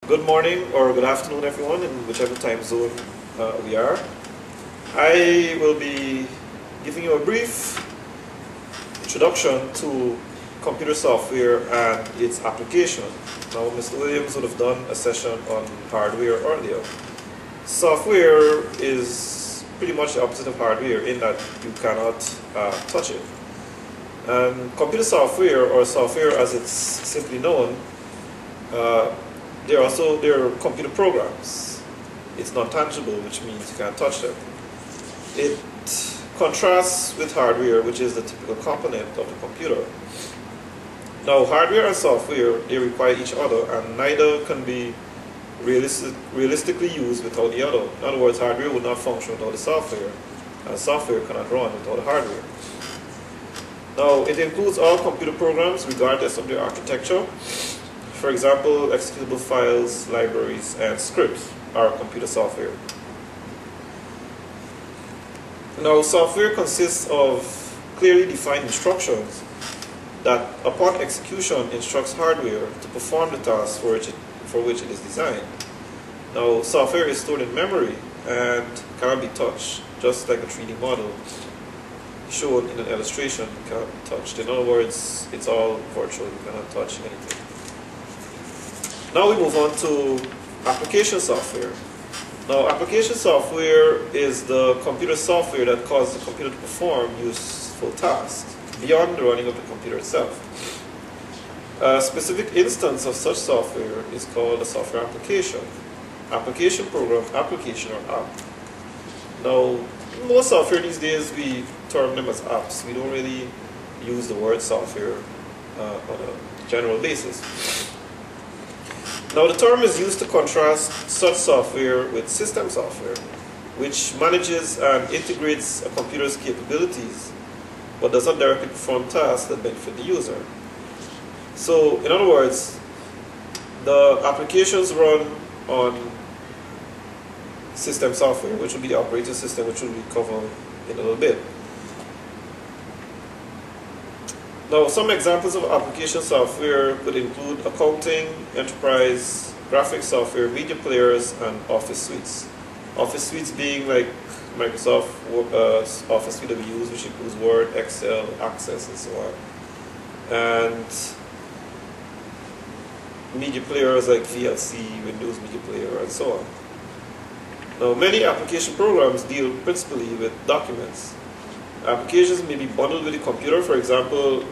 Good morning or good afternoon, everyone, in whichever time zone we are. I will be giving you a brief introduction to computer software and its application. Now, Mr. Williams would have done a session on hardware earlier. Software is pretty much the opposite of hardware in that you cannot touch it. And computer software, or software as it's simply known, they're computer programs. It's not tangible, which means you can't touch them. It contrasts with hardware, which is the typical component of the computer. Now, hardware and software, they require each other, and neither can be realistically used without the other. In other words, hardware would not function without the software, and software cannot run without the hardware. Now, it includes all computer programs regardless of their architecture. For example, executable files, libraries, and scripts are computer software. Now, software consists of clearly defined instructions that, upon execution, instructs hardware to perform the task for which it is designed. Now, software is stored in memory and cannot be touched, just like a 3D model shown in an illustration cannot be touched. In other words, it's all virtual, you cannot touch anything. Now we move on to application software. Now, application software is the computer software that causes the computer to perform useful tasks beyond the running of the computer itself. A specific instance of such software is called a software application. Application program, application, or app. Now, most software these days, we term them as apps. We don't really use the word software on a general basis. Now, the term is used to contrast such software with system software, which manages and integrates a computer's capabilities, but does not directly perform tasks that benefit the user. So, in other words, the applications run on system software, which will be the operating system, which will be covered in a little bit. Now, some examples of application software could include accounting, enterprise, graphics software, media players, and office suites. Office suites being like Microsoft Office suite that we use, which includes Word, Excel, Access, and so on. And media players like VLC, Windows Media Player, and so on. Now, many application programs deal principally with documents. Applications may be bundled with the computer. For example,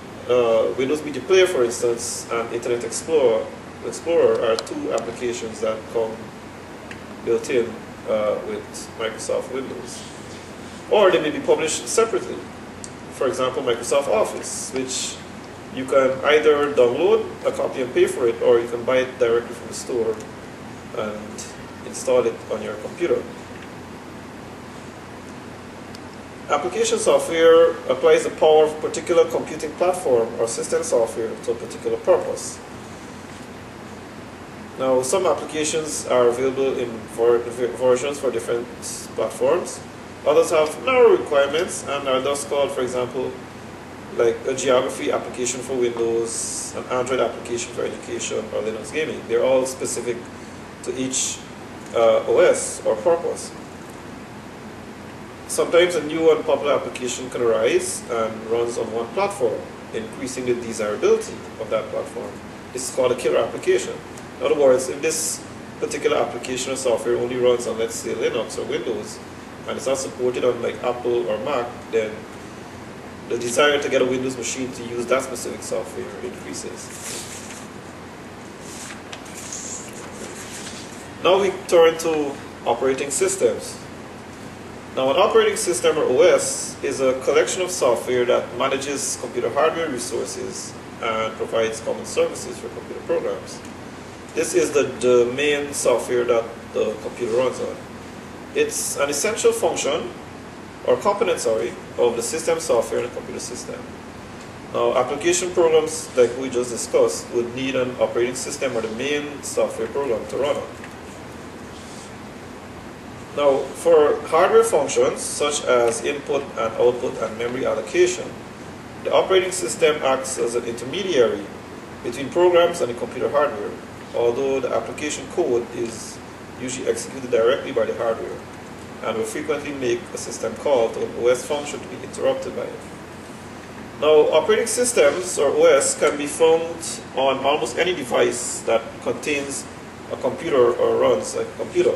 Windows Media Player, for instance, and Internet Explorer are two applications that come built in with Microsoft Windows. Or they may be published separately. For example, Microsoft Office, which you can either download a copy and pay for it, or you can buy it directly from the store and install it on your computer. Application software applies the power of a particular computing platform or system software to a particular purpose. Now, some applications are available in versions for different platforms. Others have narrow requirements and are thus called, for example, like a geography application for Windows, an Android application for education, or Linux gaming. They're all specific to each OS or purpose. Sometimes a new and popular application can arise and runs on one platform, increasing the desirability of that platform. This is called a killer application. In other words, if this particular application or software only runs on, let's say, Linux or Windows, and it's not supported on like Apple or Mac, then the desire to get a Windows machine to use that specific software increases. Now we turn to operating systems. Now, an operating system, or OS, is a collection of software that manages computer hardware resources and provides common services for computer programs. This is the main software that the computer runs on. It's an essential function, or component, of the system software in a computer system. Now, application programs, like we just discussed, would need an operating system or the main software program to run on. Now, for hardware functions such as input and output and memory allocation, the operating system acts as an intermediary between programs and the computer hardware. although the application code is usually executed directly by the hardware and will frequently make a system call to an OS function to be interrupted by it. Now, operating systems, or OS, can be found on almost any device that contains a computer or runs a computer,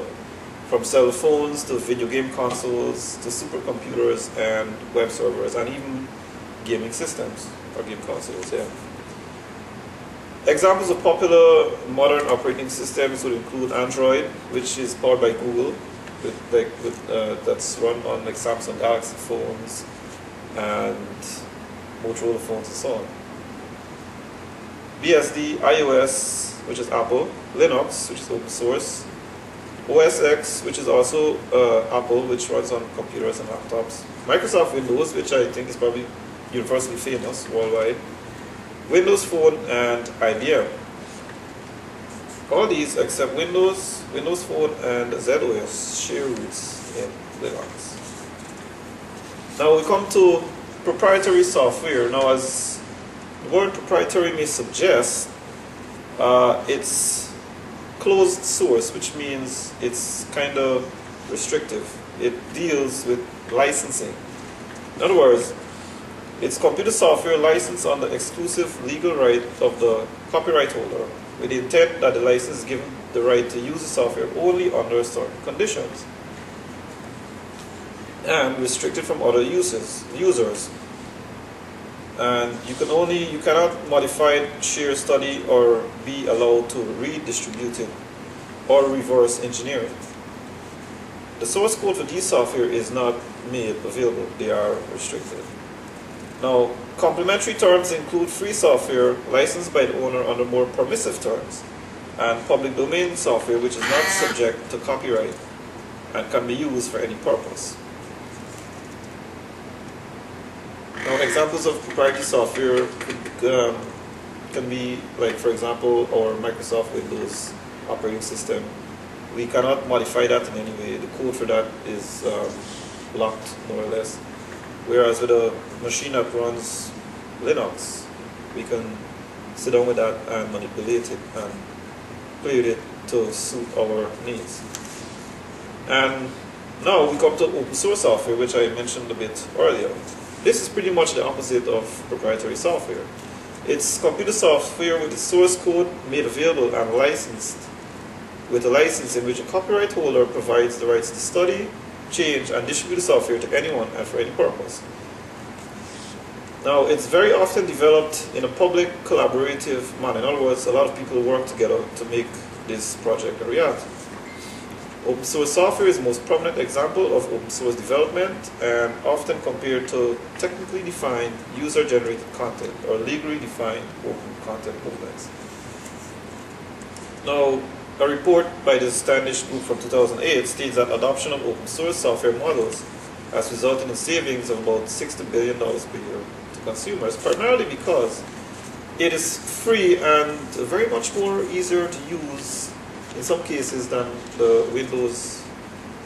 from cell phones to video game consoles to supercomputers and web servers, and even gaming systems or game consoles. Yeah. Examples of popular modern operating systems would include Android, which is powered by Google, that's run on like Samsung Galaxy phones and Motorola phones and so on. BSD, iOS, which is Apple, Linux, which is open source, OS X, which is also Apple, which runs on computers and laptops, Microsoft Windows, which I think is probably universally famous worldwide, Windows Phone, and IBM. All these except Windows, Windows Phone, and ZOS share roots in Linux. Now we come to proprietary software. Now, as the word proprietary may suggest, it's closed source, which means it's kind of restrictive. It deals with licensing. In other words, it's computer software licensed on the exclusive legal right of the copyright holder, with the intent that the license is given the right to use the software only under certain conditions, and restricted from other users. And you cannot modify it, share, study, or be allowed to redistribute it or reverse engineer it. The source code for these software is not made available, they are restricted. Now, complementary terms include free software licensed by the owner under more permissive terms, and public domain software which is not subject to copyright and can be used for any purpose. Now, examples of proprietary software can be, like, for example, our Microsoft Windows operating system. We cannot modify that in any way. The code for that is locked, more or less. Whereas with a machine that runs Linux, we can sit down with that and manipulate it and play with it to suit our needs. And now we come to open source software, which I mentioned a bit earlier. This is pretty much the opposite of proprietary software. It's computer software with the source code made available and licensed, with a license in which a copyright holder provides the rights to study, change, and distribute the software to anyone and for any purpose. Now, it's very often developed in a public collaborative manner. In other words, a lot of people work together to make this project a reality. Open source software is the most prominent example of open source development, and often compared to technically defined user-generated content or legally defined open content movements. Now, a report by the Standish Group from 2008 states that adoption of open source software models has resulted in savings of about $60 billion per year to consumers, primarily because it is free and very much more easier to use in some cases than the Windows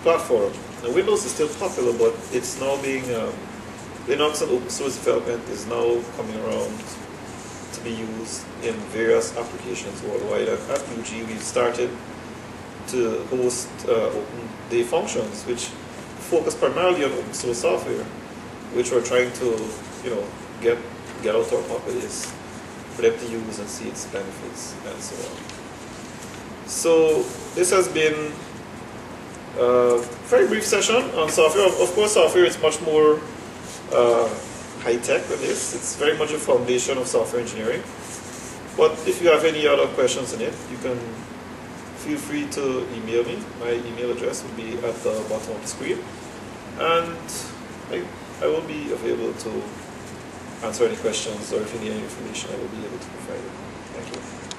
platform. Now, Windows is still popular, but it's now being, Linux and open source development is now coming around to be used in various applications worldwide. And at UG, we've started to host open day functions, which focus primarily on open source software, which we're trying to, get out to our populace for them to use and see its benefits and so on. So this has been a very brief session on software. Of course, software is much more high-tech than this. It's very much a foundation of software engineering. But if you have any other questions on it, you can feel free to email me. My email address will be at the bottom of the screen. And I will be available to answer any questions, or if you need any information, I will be able to provide it. Thank you.